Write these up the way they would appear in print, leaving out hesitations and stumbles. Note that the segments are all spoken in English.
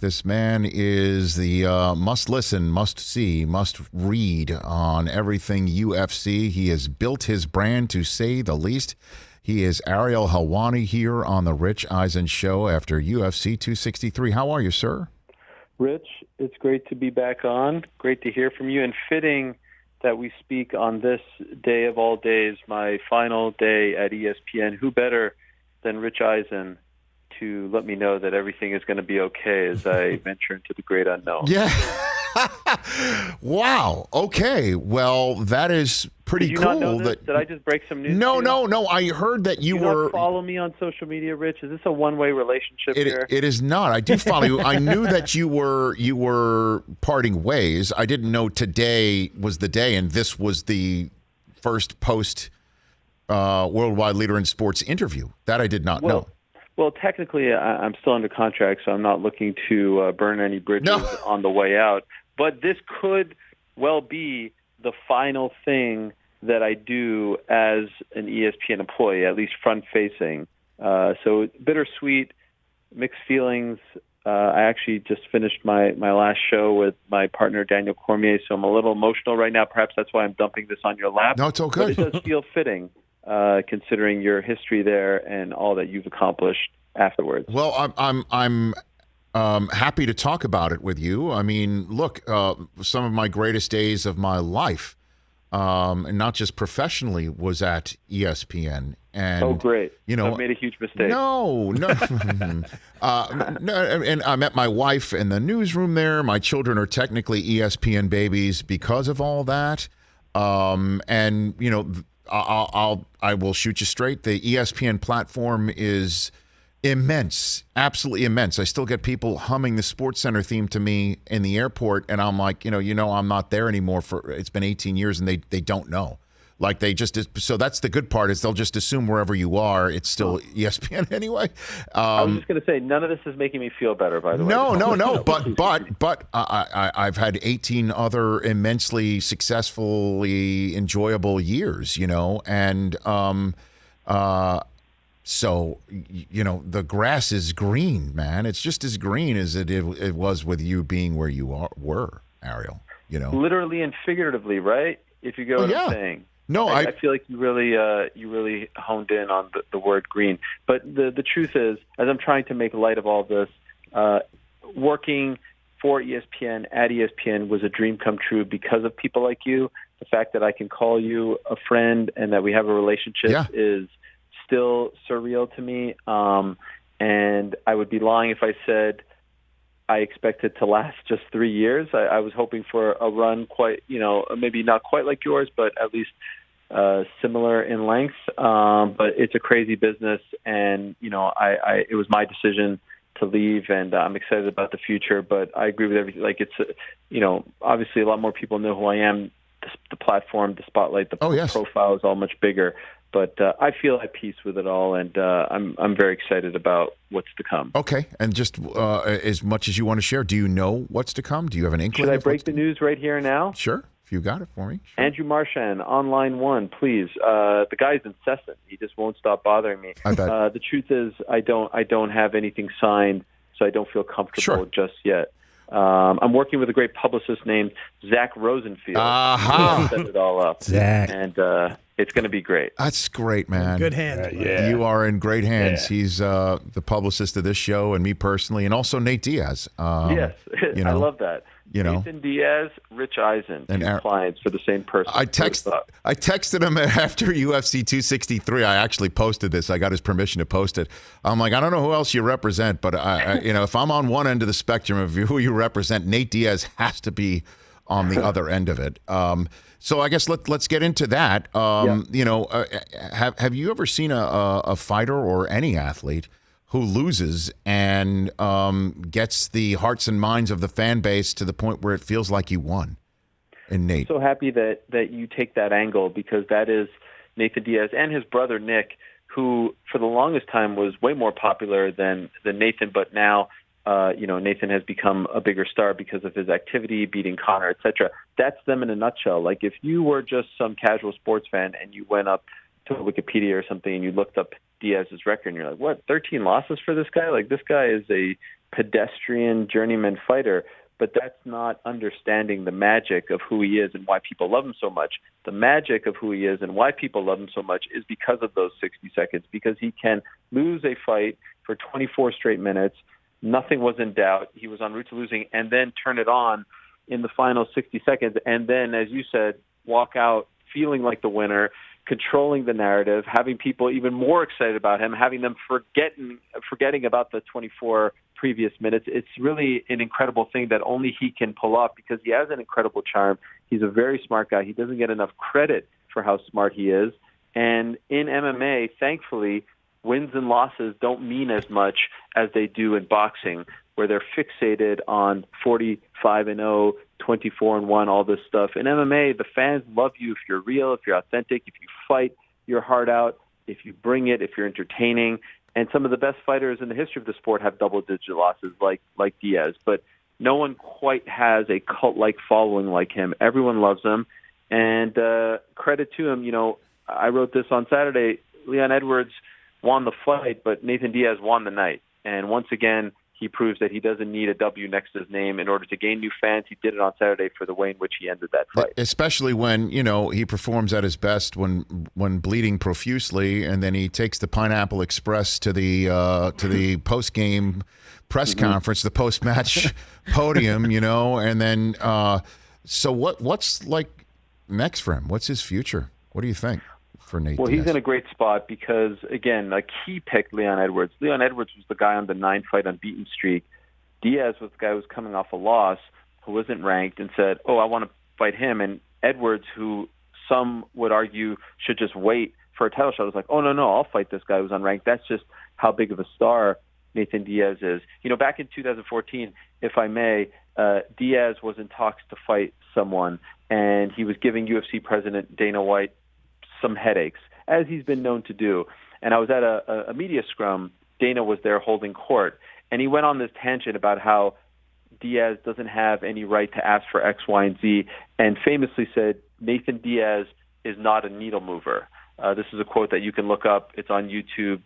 This man is the must-listen, must-see, must-read on everything UFC. He has built his brand, to say the least. He is Ariel Helwani here on the Rich Eisen Show after UFC 263. How are you, sir? Rich, it's great to be back on. Great to hear from you, and fitting that we speak on this day of all days, my final day at ESPN. Who better than Rich Eisen to let me know that everything is going to be okay as I venture into the great unknown? Yeah. Wow. Okay. Well, that is pretty Did you cool. not know this? Did I just break some news? No. I heard that you were. Not follow me on social media, Rich. Is this a one-way relationship here? It is not. I do follow you. I knew that you were parting ways. I didn't know today was the day, and this was the first post worldwide leader in sports interview. That I did not know. Well, technically, I'm still under contract, so I'm not looking to burn any bridges on the way out. But this could well be the final thing that I do as an ESPN employee, at least front-facing. So bittersweet, mixed feelings. I actually just finished my last show with my partner, Daniel Cormier, so I'm a little emotional right now. Perhaps that's why I'm dumping this on your lap. No, it's okay. But it does feel fitting. Considering your history there and all that you've accomplished afterwards. Well, I'm happy to talk about it with you. I mean, look, some of my greatest days of my life, and not just professionally, was at ESPN. And, oh, great! You know, I've made a huge mistake. No. No, and I met my wife in the newsroom there. My children are technically ESPN babies because of all that. And you know. I will shoot you straight. The ESPN platform is immense, absolutely immense. I still get people humming the SportsCenter theme to me in the airport, and I'm like, I'm not there anymore. It's been 18 years, and they don't know. Like so that's the good part is they'll just assume wherever you are, it's still ESPN anyway. I was just going to say, none of this is making me feel better, by the way. No. But I've had 18 other immensely successfully enjoyable years, and so the grass is green, man. It's just as green as it was with you being where you were, Ariel. Literally and figuratively, right? If you get what I'm saying. No, I feel like you really honed in on the word green. But the truth is, as I'm trying to make light of all this, working for ESPN at ESPN was a dream come true because of people like you. The fact that I can call you a friend and that we have a relationship is still surreal to me. And I would be lying if I said I expect it to last just 3 years. I was hoping for a run quite, maybe not quite like yours, but at least similar in length. But it's a crazy business, and it was my decision to leave, and I'm excited about the future. But I agree with everything. Like it's, obviously a lot more people know who I am. The platform, the spotlight, the profile is all much bigger. But I feel at peace with it all, and I'm very excited about what's to come. Okay, and just as much as you want to share, do you know what's to come? Do you have an inkling? Should I break the news right here and now? Sure, if you got it for me. Sure. Andrew Marchand, Online One, please. The guy's incessant. He just won't stop bothering me. I bet. The truth is, I don't have anything signed, so I don't feel comfortable just yet. I'm working with a great publicist named Zach Rosenfield. Set it all up, Zach, and it's going to be great. That's great, man. Good hands. You are in great hands. Yeah. He's the publicist of this show, and me personally, and also Nate Diaz. Yes, I love that. Nathan Diaz, Rich Eisen, two clients for the same person. I texted him after UFC 263. I actually posted this. I got his permission to post it. I'm like, I don't know who else you represent, but if I'm on one end of the spectrum of who you represent, Nate Diaz has to be on the other end of it. So I guess let's get into that. Have you ever seen a fighter or any athlete who loses and gets the hearts and minds of the fan base to the point where it feels like you won? And Nate, I'm so happy that you take that angle, because that is Nathan Diaz and his brother Nick, who for the longest time was way more popular than Nathan, but now Nathan has become a bigger star because of his activity, beating Conor, etc. That's them in a nutshell. Like if you were just some casual sports fan and you went up to Wikipedia or something and you looked up Diaz's record and you're like, what, 13 losses for this guy? Like this guy is a pedestrian journeyman fighter. But that's not understanding the magic of who he is and why people love him so much. The magic of who he is and why people love him so much is because of those 60 seconds, because he can lose a fight for 24 straight minutes. Nothing was in doubt. He was en route to losing, and then turn it on in the final 60 seconds. And then, as you said, walk out feeling like the winner, controlling the narrative, having people even more excited about him, having them forgetting about the 24 previous minutes. It's really an incredible thing that only he can pull off because he has an incredible charm. He's a very smart guy. He doesn't get enough credit for how smart he is. And in MMA, thankfully, wins and losses don't mean as much as they do in boxing, where they're fixated on 45-0, 24-1, all this stuff. In MMA, the fans love you if you're real, if you're authentic, if you fight your heart out, if you bring it, if you're entertaining. And some of the best fighters in the history of the sport have double-digit losses like Diaz. But no one quite has a cult-like following like him. Everyone loves him. And credit to him, I wrote this on Saturday. Leon Edwards won the fight, but Nathan Diaz won the night. And once again, he proves that he doesn't need a W next to his name in order to gain new fans. He did it on Saturday for the way in which he ended that fight. Especially when, he performs at his best when bleeding profusely, and then he takes the Pineapple Express to the post-game press conference, the post-match podium, and then so what's like next for him? What's his future? What do you think? For Nate Well, Diaz? He's in a great spot because, again, he picked Leon Edwards. Leon Edwards was the guy on the 9-fight unbeaten streak. Diaz was the guy who was coming off a loss, who wasn't ranked, and said, I want to fight him. And Edwards, who some would argue should just wait for a title shot, was like, no, I'll fight this guy who's unranked. That's just how big of a star Nathan Diaz is. Back in 2014, if I may, Diaz was in talks to fight someone, and he was giving UFC president Dana White some headaches, as he's been known to do. And I was at a media scrum. Dana was there holding court, and he went on this tangent about how Diaz doesn't have any right to ask for X, Y, and Z, and famously said, Nathan Diaz is not a needle mover. This is a quote that you can look up. It's on YouTube.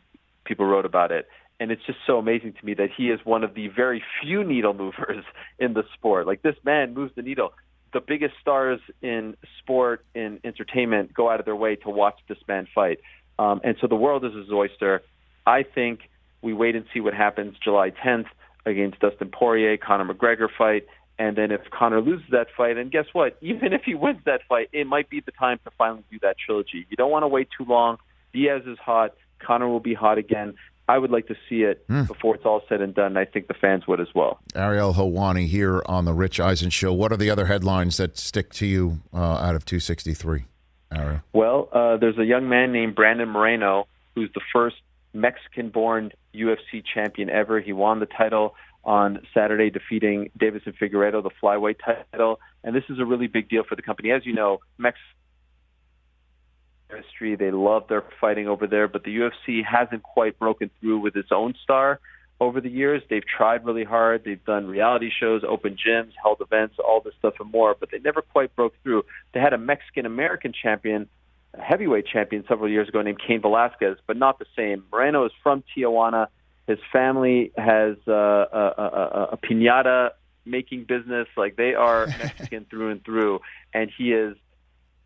People wrote about it. And it's just so amazing to me that he is one of the very few needle movers in the sport. Like, this man moves the needle. The biggest stars in sport, in entertainment, go out of their way to watch this man fight. And so the world is his oyster. I think we wait and see what happens July 10th against Dustin Poirier, Conor McGregor fight. And then if Conor loses that fight, and guess what? Even if he wins that fight, it might be the time to finally do that trilogy. You don't want to wait too long. Diaz is hot. Conor will be hot again. I would like to see it before it's all said and done. I think the fans would as well. Ariel Helwani here on the Rich Eisen Show. What are the other headlines that stick to you out of 263, Ariel? Well, there's a young man named Brandon Moreno who's the first Mexican-born UFC champion ever. He won the title on Saturday, defeating Davison Figueiredo, the flyweight title. And this is a really big deal for the company. As you know, Mexico history. They love their fighting over there, but the UFC hasn't quite broken through with its own star over the years. They've tried really hard. They've done reality shows, open gyms, held events, all this stuff and more, but they never quite broke through. They had a Mexican-American champion, a heavyweight champion several years ago named Cain Velasquez, but not the same. Moreno is from Tijuana. His family has a piñata making business. Like, they are Mexican through and through, and he is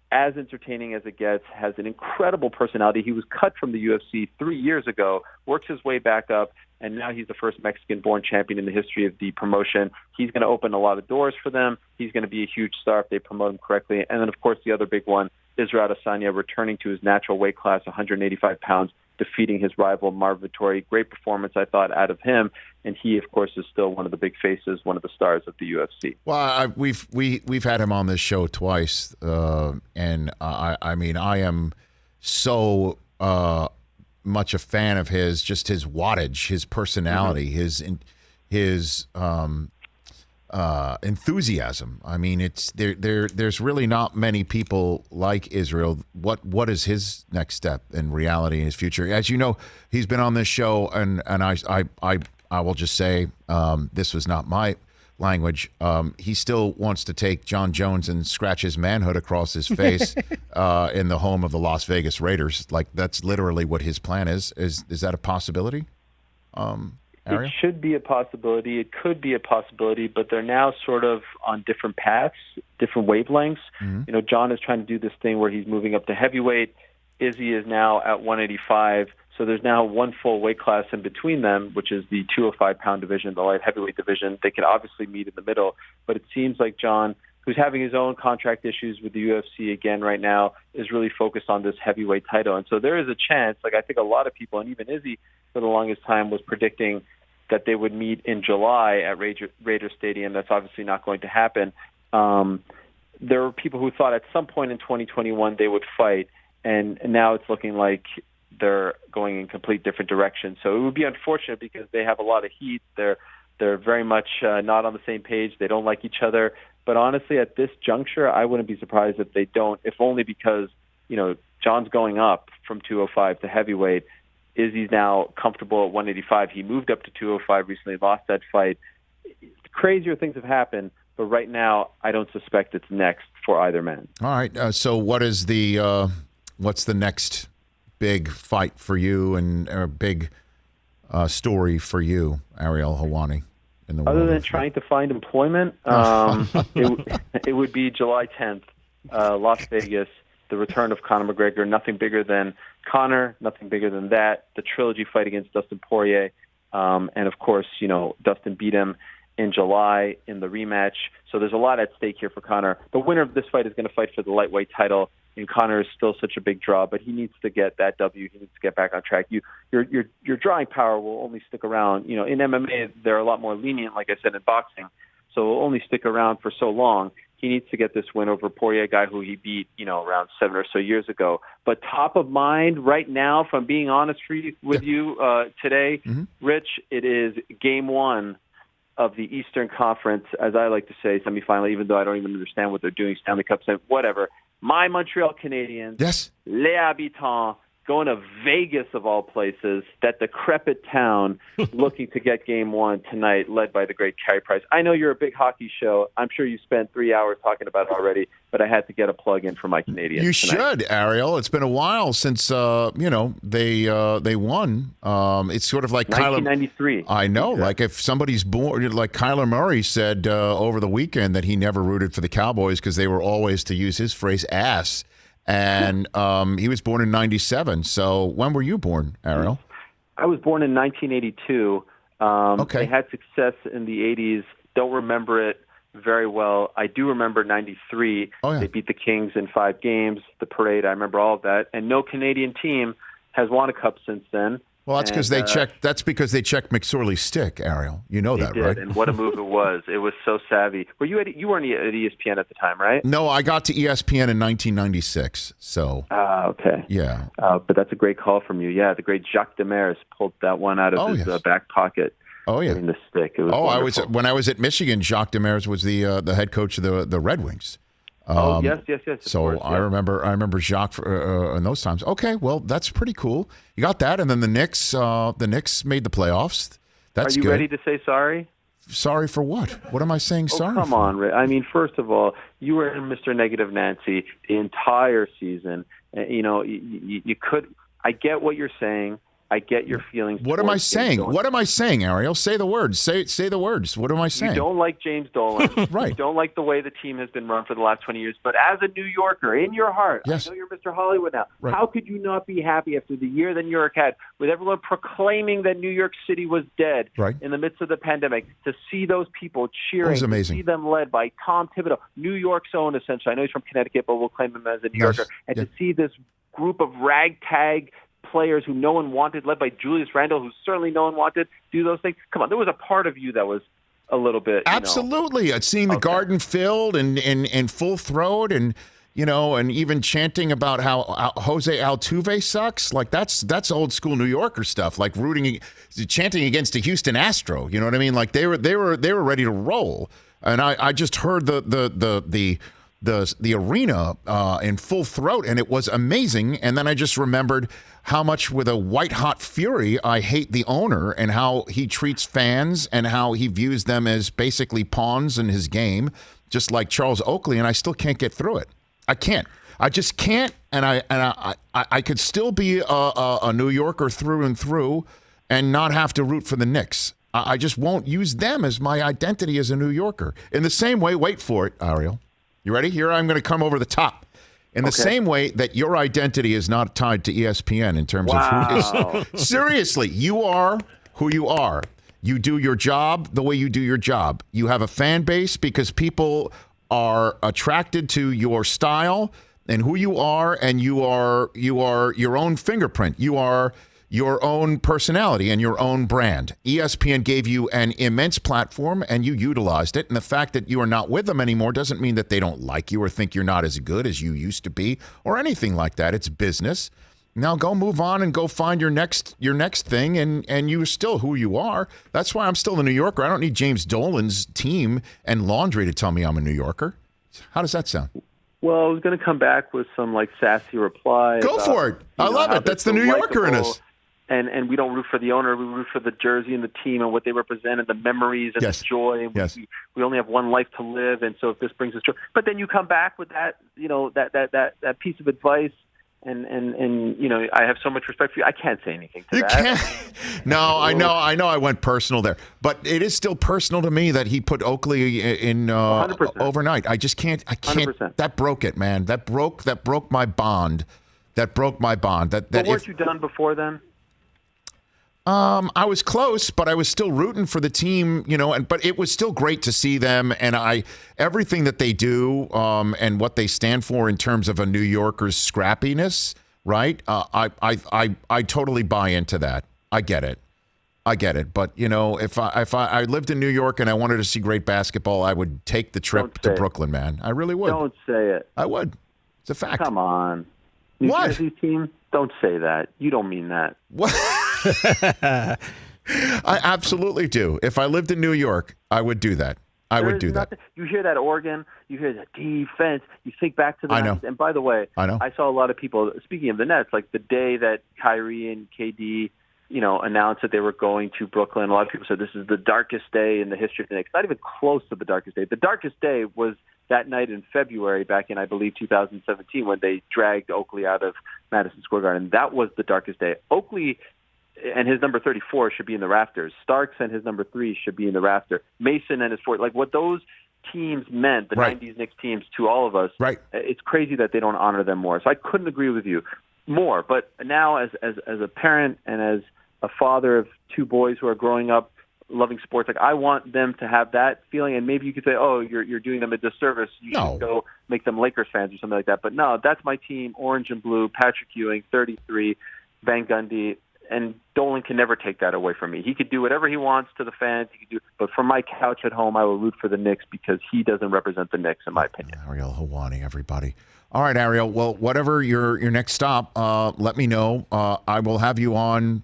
as entertaining as it gets, has an incredible personality. He was cut from the UFC 3 years ago, works his way back up, and now he's the first Mexican-born champion in the history of the promotion. He's going to open a lot of doors for them. He's going to be a huge star if they promote him correctly. And then, of course, the other big one, Israel Adesanya, returning to his natural weight class, 185 pounds, defeating his rival Marvin Vettori. Great performance, I thought, out of him. And he, of course, is still one of the big faces, one of the stars of the UFC. Well, we've had him on this show twice, and I mean, I am so much a fan of his, just his wattage, his personality, his enthusiasm. I mean, it's there's really not many people like Israel. What is his next step in reality in his future? As you know, he's been on this show, and I will just say, this was not my language. He still wants to take Jon Jones and scratch his manhood across his face in the home of the Las Vegas Raiders. Like, that's literally what his plan is. Is that a possibility? Ariel? It should be a possibility. It could be a possibility, but they're now sort of on different paths, different wavelengths. Mm-hmm. Jon is trying to do this thing where he's moving up to heavyweight. Izzy is now at 185. So there's now one full weight class in between them, which is the 205-pound division, the light heavyweight division. They can obviously meet in the middle, but it seems like Jon, who's having his own contract issues with the UFC again right now, is really focused on this heavyweight title. And so there is a chance, I think a lot of people, and even Izzy for the longest time, was predicting that they would meet in July at Raider Stadium. That's obviously not going to happen. There were people who thought at some point in 2021 they would fight, and now it's looking like they're going in complete different directions. So it would be unfortunate because they have a lot of heat. They're very much not on the same page. They don't like each other. But honestly, at this juncture, I wouldn't be surprised if they don't, if only because, Jon's going up from 205 to heavyweight. Izzy's now comfortable at 185. He moved up to 205 recently, lost that fight. Crazier things have happened, but right now I don't suspect it's next for either man. All right. So what's the next big fight for you and a big story for you, Ariel Helwani? Other than trying to find employment, it would be July 10th, Las Vegas, the return of Conor McGregor. Nothing bigger than Conor, nothing bigger than that. The trilogy fight against Dustin Poirier. And, of course, Dustin beat him in July in the rematch. So there's a lot at stake here for Conor. The winner of this fight is going to fight for the lightweight title. And Conor is still such a big draw, but he needs to get that W. He needs to get back on track. Your drawing power will only stick around. In MMA, they're a lot more lenient, like I said, in boxing. So it will only stick around for so long. He needs to get this win over Poirier, a guy who he beat, around 7 or so years ago. But top of mind right now, if I'm being honest with you today, Rich, it is game one of the Eastern Conference, as I like to say, semifinal, even though I don't even understand what they're doing, Stanley Cup, whatever. My Montreal Canadiens, yes, Les Habitants, going to Vegas of all places, that decrepit town, looking to get game one tonight, led by the great Carey Price. I know you're a big hockey show. I'm sure you spent 3 hours talking about it already, but I had to get a plug in for my Canadiens. You tonight. should, Ariel. It's been a while since they won. It's sort of like 1993. I know, like if somebody's born, like Kyler Murray said over the weekend that he never rooted for the Cowboys because they were always, to use his phrase, ass. And he was born in 97. So when were you born, Ariel? I was born in 1982. Okay. They had success in the 80s. Don't remember it very well. I do remember 93. Oh, yeah. They beat the Kings in 5 games. The parade, I remember all of that. And no Canadian team has won a cup since then. Well, that's because they checked. That's because they checked McSorley's stick, Ariel. You know that, did, right? And what a move it was! It was so savvy. You weren't at ESPN at the time, right? No, I got to ESPN in 1996. So. Okay. Yeah. But that's a great call from you. Yeah, the great Jacques Demers pulled that one out of his back pocket. Oh yeah. In the stick. It was when I was at Michigan, Jacques Demers was the head coach of the Red Wings. Yes. So course, I remember Jacques in those times. Okay, well that's pretty cool. You got that, and then the Knicks made the playoffs. That's Are you good. ready to say sorry? Sorry for what? What am I saying sorry for? Come on, Rick. I mean, first of all, you were in Mr. Negative Nancy the entire season. You could. I get what you're saying. I get your feelings. What am I saying? What am I saying, Ariel? Say the words. Say the words. What am I saying? You don't like James Dolan. Right. You don't like the way the team has been run for the last 20 years. But as a New Yorker, in your heart, yes. I know you're Mr. Hollywood now. Right. How could you not be happy after the year that New York had, with everyone proclaiming that New York City was dead in the midst of the pandemic, to see those people cheering, was amazing. to see them led by Tom Thibodeau, New York's own, essentially. I know he's from Connecticut, but we'll claim him as a New Yorker. And to see this group of ragtag players who no one wanted, led by Julius Randle, who certainly no one wanted, do those things. Come on, there was a part of you that was a little bit. Absolutely. Seeing the garden filled and in full throat and even chanting about how Jose Altuve sucks. Like that's old school New Yorker stuff, like chanting against a Houston Astro. You know what I mean? Like they were ready to roll. And I just heard the arena in full throat, and it was amazing. And then I just remembered how much, with a white-hot fury, I hate the owner and how he treats fans and how he views them as basically pawns in his game, just like Charles Oakley, and I still can't get through it. I can't. I just can't, and I could still be a New Yorker through and through and not have to root for the Knicks. I just won't use them as my identity as a New Yorker. In the same way, wait for it, Ariel. You ready? Here I'm going to come over the top. In the same way that your identity is not tied to ESPN in terms of who is. Seriously, you are who you are. You do your job the way you do your job. You have a fan base because people are attracted to your style and who you are, and you are your own fingerprint. You are your own personality and your own brand. ESPN gave you an immense platform and you utilized it. And the fact that you are not with them anymore doesn't mean that they don't like you or think you're not as good as you used to be or anything like that. It's business. Now go move on and go find your next thing, and you're still who you are. That's why I'm still a New Yorker. I don't need James Dolan's team and laundry to tell me I'm a New Yorker. How does that sound? Well, I was going to come back with some sassy reply. Go for it. I love it. That's the New Yorker in us. And we don't root for the owner. We root for the jersey and the team and what they represent and the memories and the joy. And we only have one life to live, and so if this brings us joy. But then you come back with that, that piece of advice, and I have so much respect for you. I can't say anything to that. You can't. No, I know. I went personal there, but it is still personal to me that he put Oakley in overnight. I just can't. I can't. 100%. That broke it, man. That broke my bond. But weren't you done before then? I was close, but I was still rooting for the team, but it was still great to see them, and everything that they do, and what they stand for in terms of a New Yorker's scrappiness, right? I totally buy into that. I get it. But if I lived in New York and I wanted to see great basketball, I would take the trip to Brooklyn, man. I really would. Don't say it. I would. It's a fact. Come on. New Jersey team, don't say that. You don't mean that. What? I absolutely do. If I lived in New York, I would do that. I would do that. You hear that organ, you hear that defense, you think back to the 90s. And by the way, I saw a lot of people, speaking of the Nets, like the day that Kyrie and KD, announced that they were going to Brooklyn, a lot of people said this is the darkest day in the history of the Knicks. Not even close to the darkest day. The darkest day was that night in February back in, I believe, 2017 when they dragged Oakley out of Madison Square Garden. That was the darkest day. Oakley and his number 34 should be in the rafters. Starks and his number 3 should be in the rafter. Mason and his 4, like what those teams meant, the 90s Knicks teams, to all of us, it's crazy that they don't honor them more. So I couldn't agree with you more. But now as a parent and as a father of 2 boys who are growing up loving sports, like I want them to have that feeling. And maybe you could say, oh, you're doing them a disservice. You should go make them Lakers fans or something like that. But no, that's my team, orange and blue, Patrick Ewing, 33, Van Gundy. And Dolan can never take that away from me. He could do whatever he wants to the fans. But from my couch at home, I will root for the Knicks because he doesn't represent the Knicks, in my opinion. Ariel Helwani, everybody. All right, Ariel. Well, whatever your next stop, let me know. I will have you on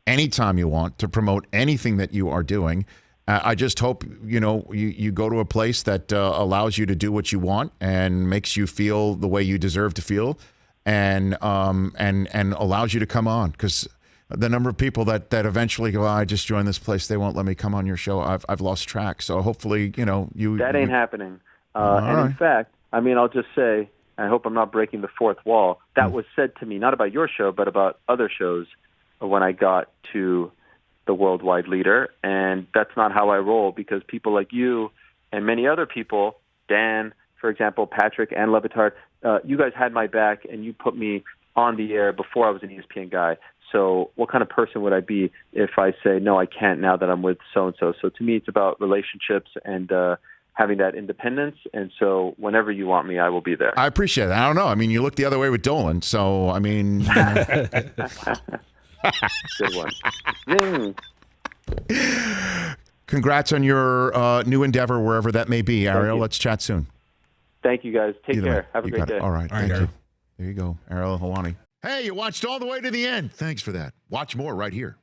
anytime you want to promote anything that you are doing. I just hope you go to a place that allows you to do what you want and makes you feel the way you deserve to feel, and allows you to come on, because the number of people that eventually go, I just joined this place, they won't let me come on your show, I've lost track. So hopefully, that ain't happening. In fact, I'll just say, I hope I'm not breaking the fourth wall. That was said to me, not about your show, but about other shows when I got to the worldwide leader. And that's not how I roll, because people like you and many other people, Dan, for example, Patrick and Levitard, you guys had my back and you put me on the air before I was an ESPN guy. So what kind of person would I be if I say, no, I can't now that I'm with so-and-so? So to me, it's about relationships and having that independence. And so whenever you want me, I will be there. I appreciate it. I don't know. You look the other way with Dolan. So, Good one. Congrats on your new endeavor, wherever that may be, Ariel. Let's chat soon. Thank you, guys. Take care. Have a great day. All right. Thank you. There you go. Ariel Helwani. Hey, you watched all the way to the end. Thanks for that. Watch more right here.